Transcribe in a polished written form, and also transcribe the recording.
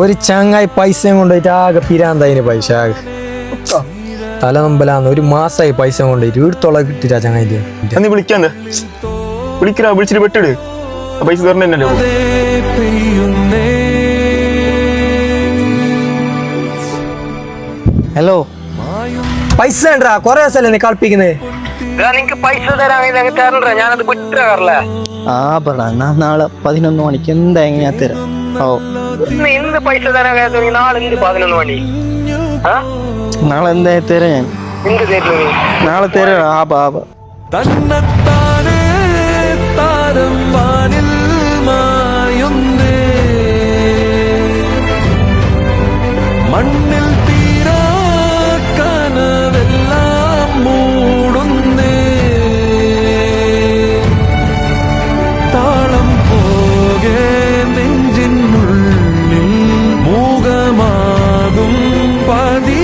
ഒരു ചങ്ങായി പൈസയും കൊണ്ടുപോയിട്ട് ആകെ പിരാന്തതിന് പൈസ ആകെ തല നമ്പലാന്ന്. ഒരു മാസമായി പൈസ കൊണ്ടുപോയിട്ട് വീടത്തോളം കിട്ടില്ല ചങ്ങായി. നീ വിളിക്കാന്ന് വിളിക്കടാ, വിളിച്ചിട്ട് പെട്ടിട്. പൈസ തരണല്ലോ. ഹലോ, പൈസ ഉണ്ടാ കൊറേ ദിവസമല്ലേ നീ കളിപ്പിക്കുന്നത്? നിനക്ക് പൈസ തരാൻ തരണ്ട, ഞാനത് വിട്ടുകാറില്ല. ആ പറ, നാളെ 11 മണിക്ക് എന്തായാലും ഞാൻ തരാം. ഓ എന്ത് പൈസ തരാൻ നാളെ എന്ത് 11 മണി? നാളെ എന്തായാലും തരാം ഞാൻ. എന്ത് തരുന്നു നീ? നാളെ തരാം. ആബ തന്നത്താനെ താരം വാനിൽ മായുന്നേ, മണ്ണിൽ തീരാ കനവെല്ലാം മൂടുന്നേ, താളം പോകെ നെഞ്ചിനുള്ളിൽ മൂകമാകും പതി